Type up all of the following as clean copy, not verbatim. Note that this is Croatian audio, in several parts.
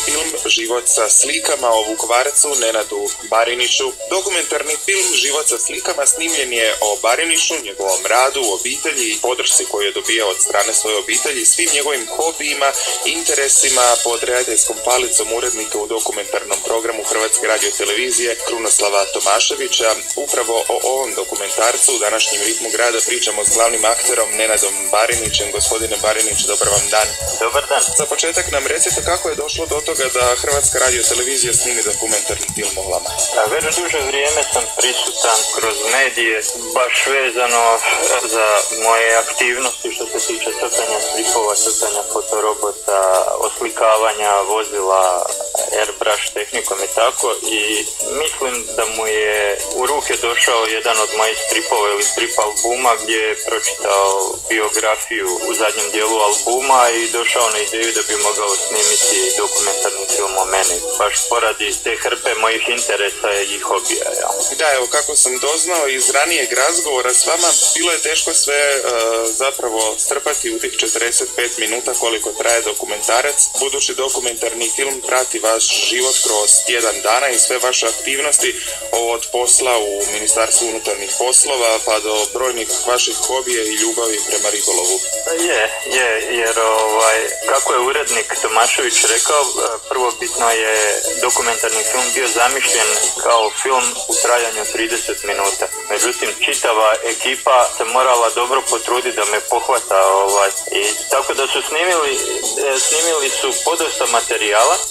film Život sa slikama o Vukovarcu Nenadu Bariniću. Dokumentarni film Život sa slikama snimljen je o Bariniću, njegovom radu, obitelji i podršci koju je dobijao od strane svoje obitelji, svim njegovim hobijima, interesima pod redateljskom palicom urednika u dokumentarnom programu Hrvatske radiotelevizije Krunoslava Tomaševića. Upravo o ovom dokumentarcu u današnjem ritmu grada pričamo s glavnim akterom Nenadom Barinićem. Gospodine Barinić, dobar vam dan. Dobar dan. Za početak nam recite kako je došlo do toga da Hrvatska radiotelevizija snimi dokumentarni film o vama. Već duže vrijeme sam prisutan kroz medije, baš vezano za moje aktivnosti što se tiče crtanja stripova, crtanja fotorobota, oslikavanja vozila, airbrush tehnikom i tako, i mislim da mu je u ruke došao jedan od mojih stripova ili strip albuma gdje je pročitao biografiju u zadnjem dijelu albuma i došao na ideju da bi mogao snimiti dokumentarni film o meni, baš poradi te hrpe mojih interesa i hobija. Ja. Da, evo kako sam doznao iz ranijeg razgovora s vama, bilo je teško sve zapravo strpati u tih 45 minuta koliko traje dokumentarac, budući dokumentarni film prati vaš život kroz tjedan dana i sve vaše aktivnosti, od posla u Ministarstvu unutarnjih poslova pa do brojnih vaših hobija i ljubavi prema ribolovu. Jer kako je urednik Tomašević rekao, prvo bitno je dokumentarni film bio zamišljen kao film u trajanju 30 minuta. Međutim, čitava ekipa se morala dobro potruditi da me pohvata. I tako da su snimili su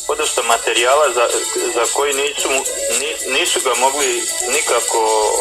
podosta materijala za koji nisu ga mogli nikako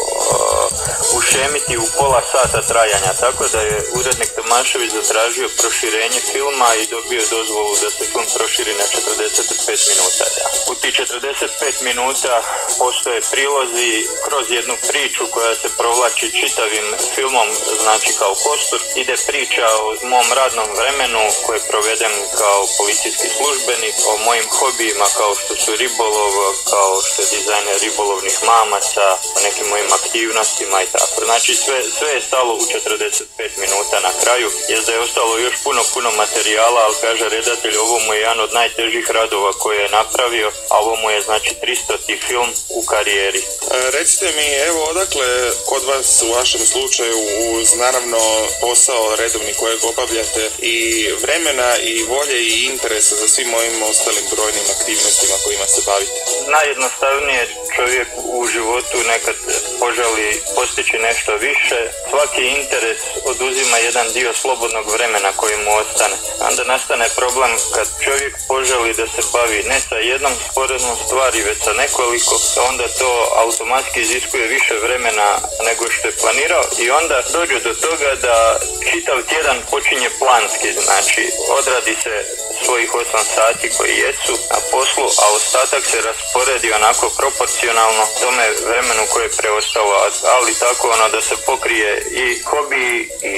ušemiti u pola sata trajanja. Tako da je urednik Tomašević zatražio proširenje filma i dobio dozvolu da se film proširi na 45 minuta. U tih 45 minuta postoje prilozi kroz jednu priču koja se provlači čitavim filmom, znači kao kostur. Ide priča o mom radnom vremenu koje provedem kao policijski službenik, o mojim hobijima kao što su ribolov, kao što je dizajner ribolovnih mamaca, o nekim mojim aktivnostima i tako. Znači sve je stalo u 45 minuta na kraju, jer da je ostalo još puno materijala, ali kaže redatelj, ovo mu je jedan od najtežih radova koje je napravio, a ovo mu je znači 300. film u karijeri. Recite mi, evo odakle kod vas u vašem slučaju, uz naravno posao redovni kojeg obavljate, i vremena i volje i interesa za svim ovim ostalim brojnim aktivnostima kojima se bavite? Najjednostavnije, čovjek u životu nekad poželi postići nešto više, svaki interes oduzima jedan dio slobodnog vremena koji mu ostane. Onda nastane problem kad čovjek poželi da se bavi ne sa jednom sporednom stvari, već sa nekoliko, onda to automatski iziskuje više vremena nego što je planirao i onda dođe do toga da čitav tjedan počinje planski, znači odradi se svojih 8 sati koji jesu na poslu, a ostatak se rasporedi onako proporcionalno tome vremenu koje je preostalo, ali tako da se pokrije i hobi, i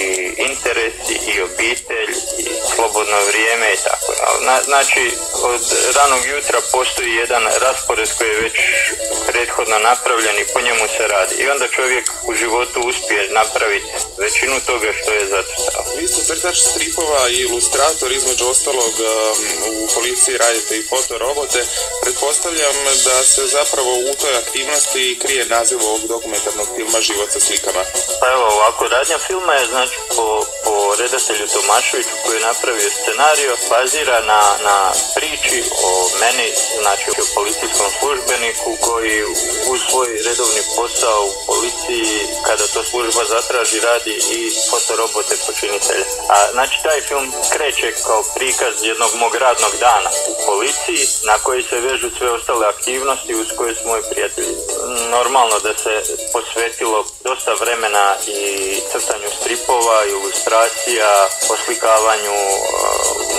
interesi, i obitelj, i slobodno vrijeme i tako. Znači, od ranog jutra postoji jedan raspored koji je već prethodno napravljen i po njemu se radi. I onda čovjek u životu uspije napraviti većinu toga što je zacrtao. Vi ste crtač stripova i ilustrator, između ostalog u policiji radite i fotorobote. Pretpostavljam da se zapravo u toj aktivnosti krije naziv ovog dokumentarnog filma Život sa slikama. Pa evo ovako, radnja filma je znači po redatelju Tomaševiću koji je napravio scenario, bazira na priči o meni, znači o policijskom službeniku koji uz svoj redovni posao u policiji, kada to služba zatraži, radi i fotorobote počinitelja. A znači taj film kreće kao prikaz jednog mog radnog dana u policiji, na koji se vežu sve ostale aktivnosti uz koje su moji prijatelji. Normalno da se posvetilo dosta vremena i crtanju stripova, ilustracija, oslikavanju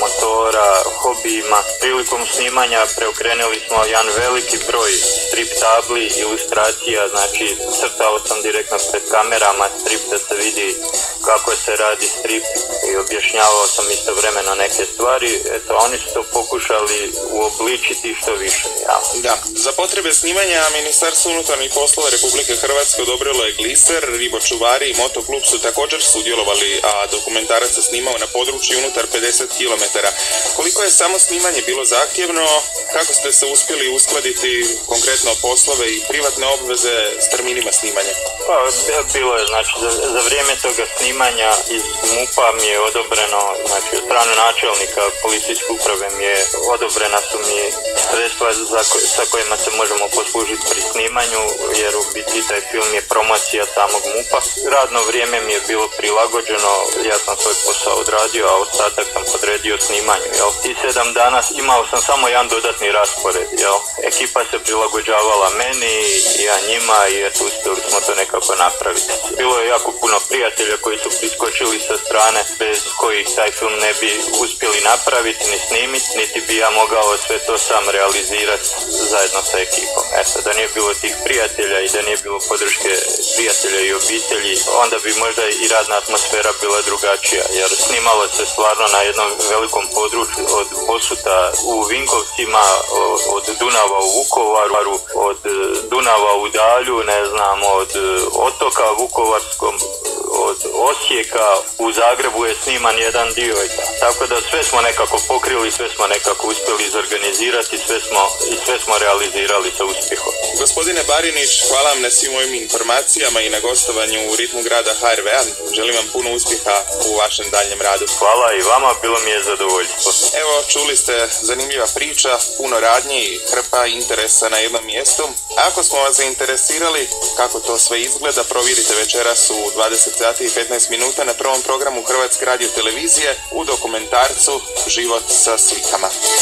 motora, hobijima. Prilikom snimanja preokrenuli smo jedan veliki broj strip tabli, ilustracija, znači crtao sam direktno pred kamerama strip da se vidi kako se radi strip i objašnjavao sam istovremeno neke stvari. eto, oni su to pokušali uobličiti što više. Ja. Da, za potrebe snimanja Ministarstvo unutarnjih poslova Republike Hrvatske odobrilo je gliser, ribočuvari i motoklub su također sudjelovali, a dokumentarac se snimao na području unutar 50 km. Koliko je samo snimanje bilo zahtjevno, kako ste se uspjeli uskladiti konkretno poslove i privatne obveze s terminima snimanja? Pa, bilo je, znači, za vrijeme toga snimanja iz MUP-a mi je odobreno, znači, od strane načelnika policijske uprave mi je odobrena su mi sredstva sa kojima se možemo poslužiti pri snimanju, jer u biti taj film je promocija samog MUP-a. Radno vrijeme mi je bilo prilagođeno, ja sam svoj posao odradio, a ostatak sam podredio snimanju, jel? I 7 dana imao sam samo jedan dodatni raspored, jel? Ekipa se prilagođavala meni, ja njima i eto, uspjeli smo to nekako napraviti. Bilo je jako puno prijatelja koji su priskočili sa strane, bez kojih taj film ne bi uspjeli napraviti ni snimiti, niti bi ja mogao sve to sam realizirati zajedno sa ekipom. Eto, da nije bilo tih prijatelja i da nije bilo podrške prijatelja i obitelji, onda bi možda i radna atmosfera bila drugačija, jer snimalo se stvarno na jednom velikom području, od Bosuta u Vinkovcima, od Dunava u Vukovaru, od Dunava u Dalju, ne znam, od otoka Vukovarskom, od Osijeka, u Zagrebu je sniman jedan dio. Tako da sve smo nekako pokrili, sve smo nekako uspjeli izorganizirati, sve smo realizirali sa uspjehom. Gospodine Barinić, hvala vam na svim ovim informacijama i na gostovanju u Ritmu grada HRV-a. Želim vam puno uspjeha u vašem daljem radu. Hvala i vama, bilo mi je zadovoljstvo. Evo, čuli ste zanimljiva priča, puno radnje i hrpa interesa na jednom mjestu. Ako smo vas zainteresirali kako to sve izgleda, provjerite večeras u 20 sati i 15 minuta na prvom programu Hrvatske radiotelevizije u dokumentarcu Život sa slikama.